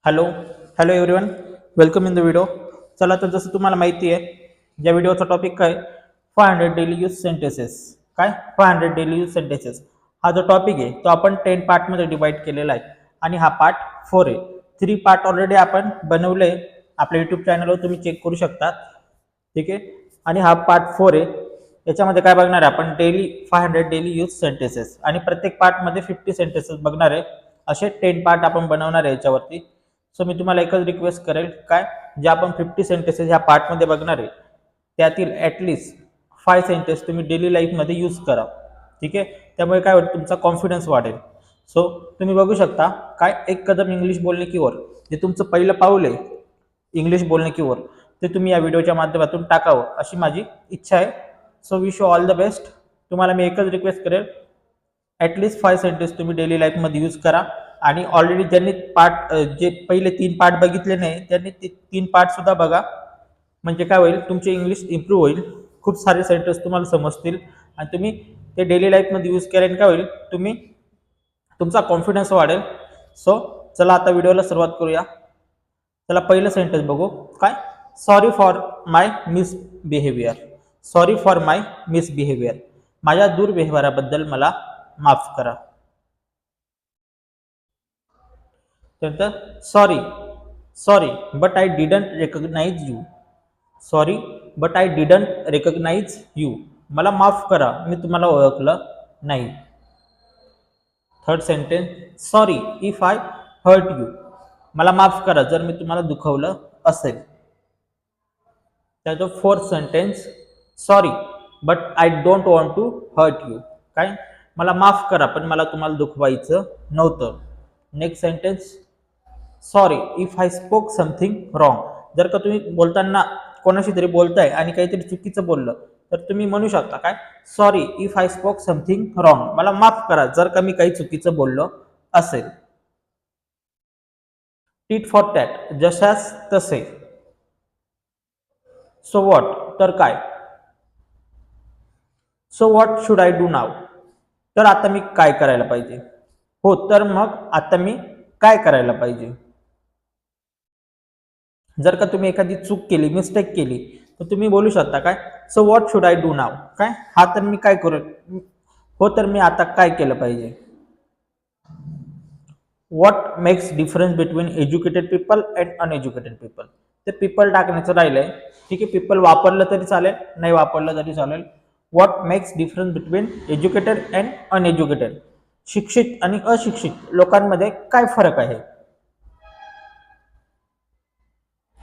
Hello hello everyone, welcome in the video. चला तर जसं तुम्हाला माहिती आहे, या व्हिडिओचा टॉपिक काय, 500 डेली यूज सेंटेन्सेस. काय 500 डेली यूज सेंटेन्सेस हा जो टॉपिक आहे तो आपण 10 पार्टमध्ये डिवाइड केलेला आहे आणि हा पार्ट 4 आहे. 3 पार्ट ऑलरेडी आपण बनवले, आपल्या यूट्यूब चॅनलवर तुम्ही चेक करू शकता. ठीक आहे, आणि हा पार्ट 4 आहे. याच्यामध्ये काय बघणार आहे आपण, डेली 500 डेली यूज सेंटेन्सेस, आणि प्रत्येक पार्टमध्ये 50 सेंटेन्सेस बघणार आहे. असे 10 पार्ट आपण बनवणार आहे याच्यावरती. सो मी तुम्हाला एकच रिक्वेस्ट करेल, काय जे आपण 50 सेंटेन्सेस ह्या पार्टमध्ये बघणार आहे त्यातील ॲटलिस्ट 5 सेंटेन्स तुम्ही डेली लाईफमध्ये यूज करा. ठीक आहे, त्यामुळे काय होईल, तुमचा कॉन्फिडन्स वाढेल. सो तुम्ही बघू शकता, काय एक कदम इंग्लिश बोलणे की वर, जे तुमचं पहिलं पाऊल आहे इंग्लिश बोलणे की वर, ते तुम्ही या व्हिडिओच्या माध्यमातून टाकावं अशी माझी इच्छा आहे. So wish you all the best. तुम्हाला मी एकच रिक्वेस्ट करेल, ॲटलिस्ट 5 सेंटेन्स तुम्ही डेली लाईफमध्ये यूज करा. आणि ऑलरेडी ज्यांनी पार्ट जे पहिले 3 पार्ट बघितले नाही त्यांनी ते 3 पार्ट सुद्धा बघा. म्हणजे काय होईल, तुमचे इंग्लिश इम्प्रूव्ह होईल, खूप सारे सेंटेन्स तुम्हाला समजतील आणि तुम्ही ते डेली लाईफमध्ये यूज केल्याने काय होईल, तुमचा कॉन्फिडन्स वाढेल. सो चला आता व्हिडिओला सुरुवात करूया. चला पहिलं सेंटेन्स बघू. काय, sorry for my misbehaviour. Sorry for my misbehaviour, माझ्या दुर्व्यवहाराबद्दल मला माफ करा. त्यानंतर sorry sorry but I didn't recognise you. Sorry but I didn't recognise you, मला माफ करा, मी तुम्हाला ओळखलं नाही. Third sentence, sorry if I hurt you, मला माफ करा जर मी तुम्हाला दुखवलं असेल. त्याचं fourth sentence, sorry but I don't want to hurt you. काय, मला माफ करा पण मला तुम्हाला दुखवायचं नव्हतं. Next sentence, sorry if I spoke something wrong. जर का तुम्ही बोलताना कोणाशी तरी बोलताय आणि काहीतरी चुकीचं बोललं तर तुम्ही म्हणू शकता, काय, sorry if I spoke something wrong, मला माफ करा जर का मी काही चुकीचं बोललो असेल. टीट फॉर टॅट, जशास तसे. सो व्हॉट, तर काय. So what should I do now, तर आता मी काय करायला पाहिजे. हो, तर मग आता मी काय करायला पाहिजे. जर का तुम्ही एखादी चूक केली, मिस्टेक केली, तर तुम्ही बोलू शकता, काय, so what should I do now. काय, हा तर मी काय करू, हो तर मी आता काय केलं पाहिजे. What makes difference between educated people and uneducated people. ते पीपल टाकण्याचं राहिलंय. ठीक आहे, पीपल वापरलं तरी चालेल, नाही वापरलं तरी चालेल. What makes difference between educated and uneducated, शिक्षित आणि अशिक्षित लोकांमध्ये काय फरक आहे.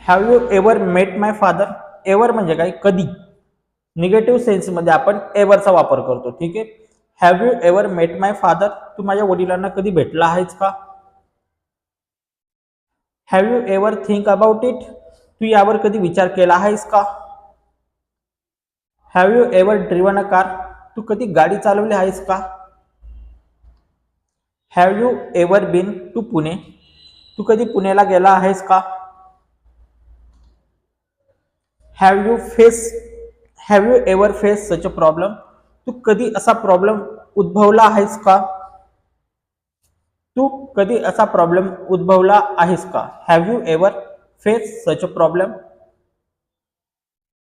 Have you ever met my father. Ever म्हणजे काय, कधी. निगेटिव्ह सेन्समध्ये आपण एव्हरचा वापर करतो. ठीक आहे, have you ever met my father, तू माझ्या वडिलांना कधी भेटला आहेस का. Have you ever think about it, तू यावर कधी विचार केला आहेस का. Have you ever driven a car, तू कधी गाडी चालवली आहेस का. Have you ever been to Pune, तू कधी पुण्याला गेला आहेस का. Have you ever face such a problem, तू कधी असा प्रॉब्लेम उद्भवला आहेस का. तू कधी असा प्रॉब्लेम उद्भवला आहेस का. Have you ever face such a problem.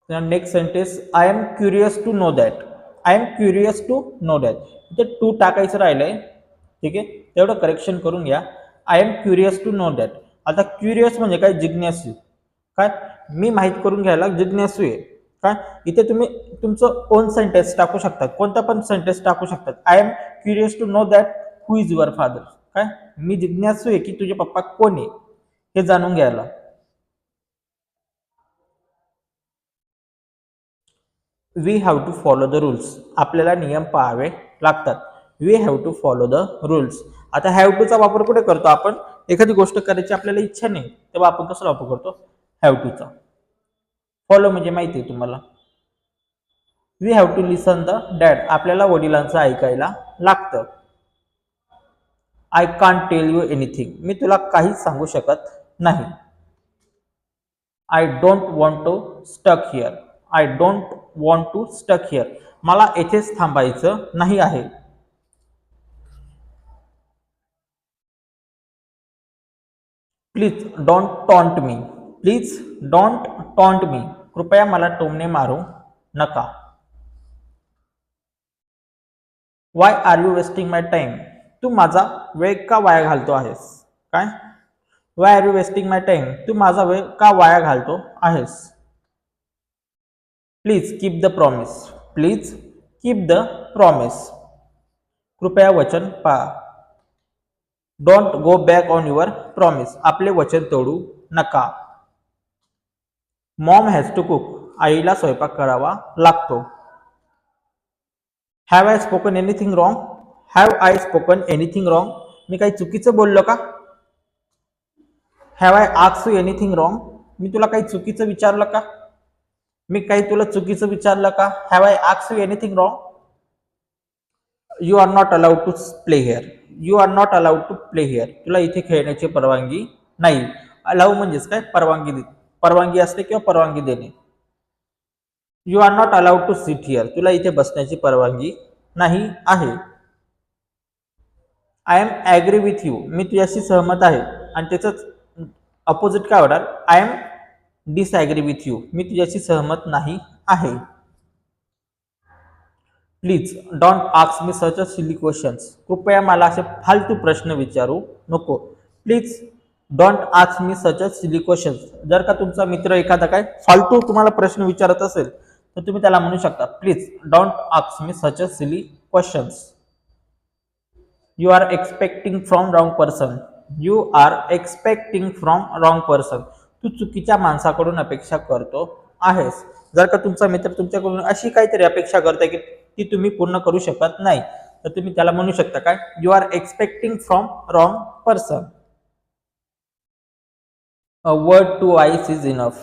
Next sentence, I am curious to know that. I am curious to know that, इथे टू टाकायचं राहिलंय. ठीक आहे, तेवढं करेक्शन करून घ्या. I am curious to know that. आता क्युरियस म्हणजे काय, जिज्ञासू. काय, मी माहीत करून घ्यायला जिज्ञासू आहे. काय, इथे तुम्ही तुमचं ओन सेंटेन्स टाकू शकता, कोणता पण सेंटेन्स टाकू शकतात. I am curious to know that who is your father. काय, मी जिज्ञासू आहे की तुझे पप्पा कोण आहे हे जाणून घ्यायला. We have to follow the rules, आपल्याला नियम पाळावे लागतात. We have to follow the rules. आता हॅव टूचा वापर कुठे करतो आपण, एखादी गोष्ट करायची आपल्याला इच्छा नाही तेव्हा आपण कसं वापर करतो, हॅव टूचा. फॉलो म्हणजे माहिती आहे तुम्हाला. We have to listen the dad, आपल्याला वडिलांचं ऐकायला लागतं. I can't tell you anything, मी तुला काहीच सांगू शकत नाही. I don't want to stuck here. I don't want to stuck here, मला येथेच थांबायचं नाही आहे. Please don't taunt me. Please don't taunt me. कृपया मला टोमणे मारू नका. Why are you wasting my time. तू माझा वेळ का वाया घालतो आहेस. काय. Y are you wasting my time. तू माझा वेळ का वाया घालतो आहेस. Please keep the promise. Please keep the promise. कृपया वचन पाळा. Don't go back on your promise. आपले वचन तोडू नका. Mom has to cook. आईला स्वयंपाक करावा लागतो. Have I spoken anything wrong. Have I spoken anything wrong. मी काही चुकीचं बोललो का. Have I asked you anything wrong. मी तुला काही चुकीचं विचारलं का. मी काही तुला चुकीचं विचारलं का. Have I asked you anything wrong. You are not allowed to play here. You are not allowed to play here. तुला इथे खेळण्याची परवानगी नाही. अलाउ म्हणजेच काय, परवानगी. परवानगी असते किंवा परवानगी देणे. You are not allowed to sit here. तुला इथे बसण्याची परवानगी नाही आहे. I am agree with you. मी तुझ्याशी सहमत आहे. आणि त्याचंच अपोजिट काय होणार. I am disagree with you. मी तुझ्याशी सहमत नाही आहे. Please don't ask me such a silly questions. कृपया मला असे फालतू प्रश्न विचारू नको. Please don't ask me such a silly questions. जर का तुमचा मित्र एखादा काय फालतू तुम्हाला प्रश्न विचारत असेल तर तुम्ही त्याला म्हणू शकता please don't ask me such a silly questions. You are expecting from wrong person. You are expecting from wrong person. तू चुकीच्या माणसाकडून अपेक्षा करतो आहेस. जर का तुमचा मित्र तुमच्याकडून अशी काहीतरी अपेक्षा करताय की ती तुम्ही पूर्ण करू शकत नाही तर तुम्ही त्याला म्हणू शकता काय, you are expecting from wrong person. A word to wise is enough.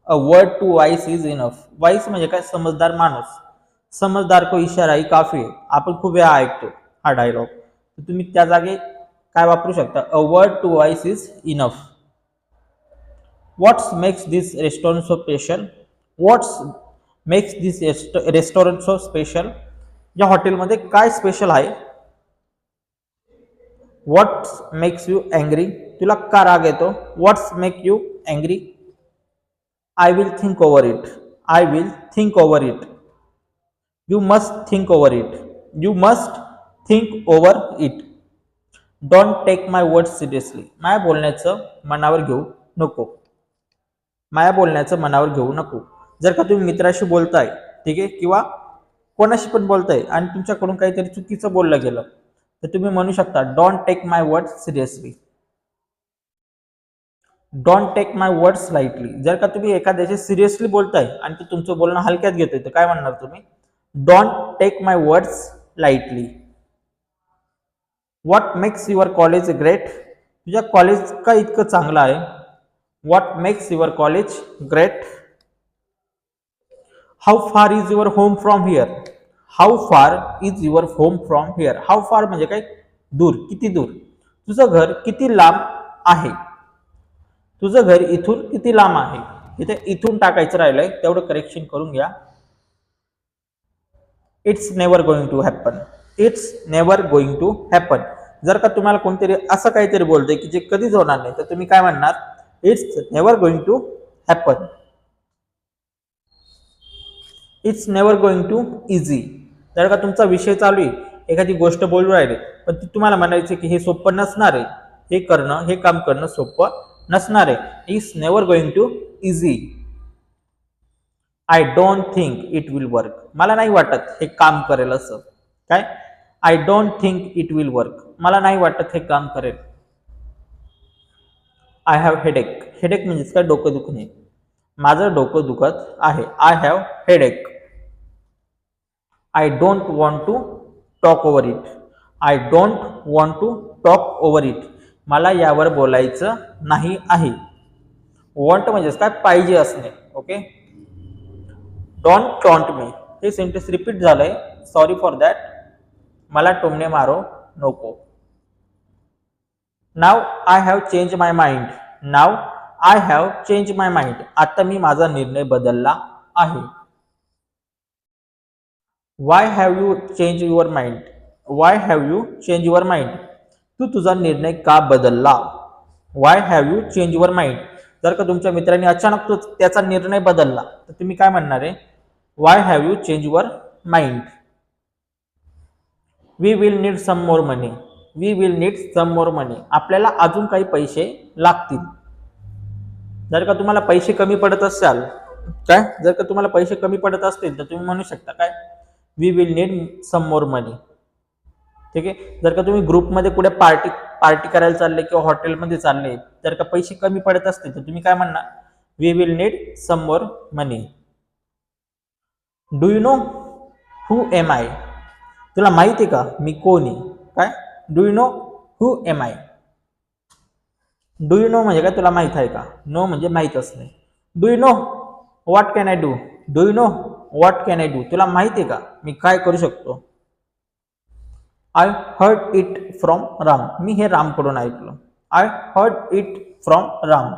A word to wise is enough. Wise म्हणजे काय, समजदार माणूस. समजदार को इशारा ही काफी आहे. आपण खूप वेळा ऐकतो हा डायलॉग. तर तुम्ही त्या जागी काय वापरू शकता, a word to wise is enough. What's makes this restaurant so special. What's makes this restaurant so special. या हॉटेलमध्ये काय स्पेशल आहे. What's makes you angry. तुला का राग येतो. What's make you angry. I will think over it. I will think over it. You must think over it. You must think over it. Don't take my words seriously. माझ्या बोलण्याचं मनावर घेऊ नको. माझ्या बोलण्याचं मनावर घेऊ नको. जर का तुम्ही मित्राशी बोलताय, ठीक आहे, किंवा कोणाशी पण बोलताय आणि तुमच्याकडून काहीतरी चुकीचं बोललं गेलं तर तुम्ही म्हणू शकता don't take my words seriously. Don't take my words lightly. जर का तुम्ही एखाद्याशी सिरियसली बोलताय आणि ते तुमचं बोलणं हलक्यात घेतोय तर काय म्हणणार तुम्ही, don't take my words lightly. What makes your college great. तुझ्या कॉलेज का इतकं चांगलं आहे. What makes your college great. How far is your home from here. How far is your home from here. How far म्हणजे काय, दूर, किती दूर. तुझं घर किती लांब आहे. तुझं घर इथून किती लांब आहे. इथे इथून टाकायचं राहिलंय तेवढं करेक्शन करून घ्या. It's never going to happen. It's never going to happen. जर का तुम्हाला कोणतरी असं काहीतरी बोलतंय की जे कधीच होणार नाही तर तुम्ही काय म्हणणार, it's never going to happen. It's never going to easy. जर का तुमचा विषय चालू आहे, एखादी गोष्ट बोलू राहिले पण ती तुम्हाला म्हणायचं की हे सोपं नसणार आहे, हे करणं, हे काम करणं सोपं नसणार आहे. It's never going to easy. I don't think it will work. मला नाही वाटत हे काम करेल असं. काय, I don't think it will work. मला नाही वाटत हे काम करेल. I have headache. हेडेक म्हणजेच काय, डोकं दुखणे. माझं डोकं दुखत आहे. I have headache. I don't want to talk over it. I don't want to talk over it. मला यावर बोलायचं नाही आहे. वॉन्ट म्हणजेच काय, पाहिजे असणे. ओके. Don't taunt me. हे सेंटेन्स रिपीट झालंय, सॉरी फॉर दॅट. मला टोमणे मारो नको. Now I have change my mind. Now I have change my mind. आता मी माझा निर्णय बदलला आहे. Why have you change your mind. Why have you change your mind. तू तुझा निर्णय का बदलला. Why have you change your mind. जर का तुमच्या मित्राने अचानक त्याचा निर्णय बदलला तर तुम्ही काय म्हणणार आहे? Why have you change your mind. We will need some more money. We will need some more money. आपल्याला अजून काही पैसे लागतील. जर का तुम्हाला पैसे कमी पडत असाल काय, जर का तुम्हाला पैसे कमी पडत असतील तर तुम्ही म्हणू शकता काय, we will need some more money. ठीक आहे. जर का तुम्ही ग्रुपमध्ये कुठे पार्टी करायला चालले किंवा हॉटेलमध्ये चालले, जर का पैसे कमी पडत असतील तर तुम्ही काय म्हणणार? We will need some more money. Do you know who am I. तुला माहिती आहे का मी कोण आहे? काय, do you know who am I. Do you know म्हणजे काय, तुला माहित आहे का? नो म्हणजे माहित असणे. Do you know what can I do. Do you know what can I do. तुला माहिती आहे का मी काय करू शकतो? I heard it from Ram. मी हे रामकडून ऐकलं. I heard it from Ram.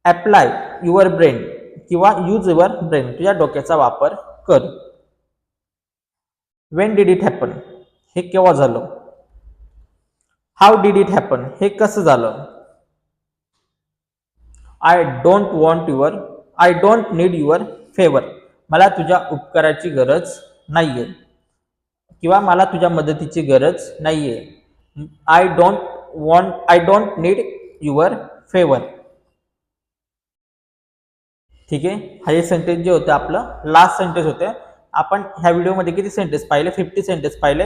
Apply your brain किंवा यूज युअर ब्रेन. तुझ्या डोक्याचा वापर कर. When did it happen. हे केव्हा झालं? How did it happen. हे कसं झालं? I don't need your favour. मला तुझ्या उपकाराची गरज नाहीये किंवा मला तुझ्या मदतीची गरज नाहीये. I don't need your favour. ठीक आहे. हे सेंटेन्स जे होते आपलं लास्ट सेंटेन्स होते. आपण ह्या व्हिडिओमध्ये किती सेंटेन्स पाहिले? 50 सेंटेन्स पाहिले.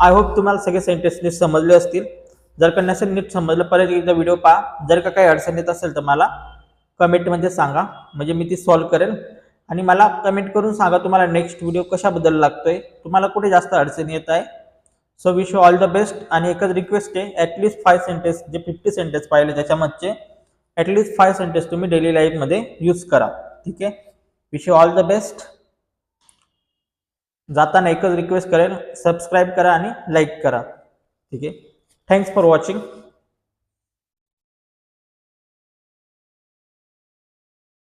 आय होप तुम्हाला सगळे सेंटेन्स नीट समजले असतील. जर का नसेल नीट समजलं परत एकदा व्हिडिओ पहा. जर का काही अडचण येत असेल तर मला कमेंटमध्ये सांगा, म्हणजे मी ती सॉल्व्ह करेन. आणि मला कमेंट करून सांगा तुम्हाला नेक्स्ट व्हिडिओ कशाबद्दल लागतोय, तुम्हाला कुठे जास्त अडचण येत आहे. So wish you all the best. आणि एकच रिक्वेस्ट आहे, ॲटलिस्ट 5 सेंटेन्स जे 50 सेंटेन्स पाहिले त्याच्यामध्ये ॲटलिस्ट 5 सेंटेन्स तुम्ही डेली लाईफमध्ये यूज करा. ठीक आहे. Wish you all the best. जाताना एकच रिक्वेस्ट करेन, सबस्क्राईब करा आणि लाईक करा. ठीक आहे. Thanks for watching.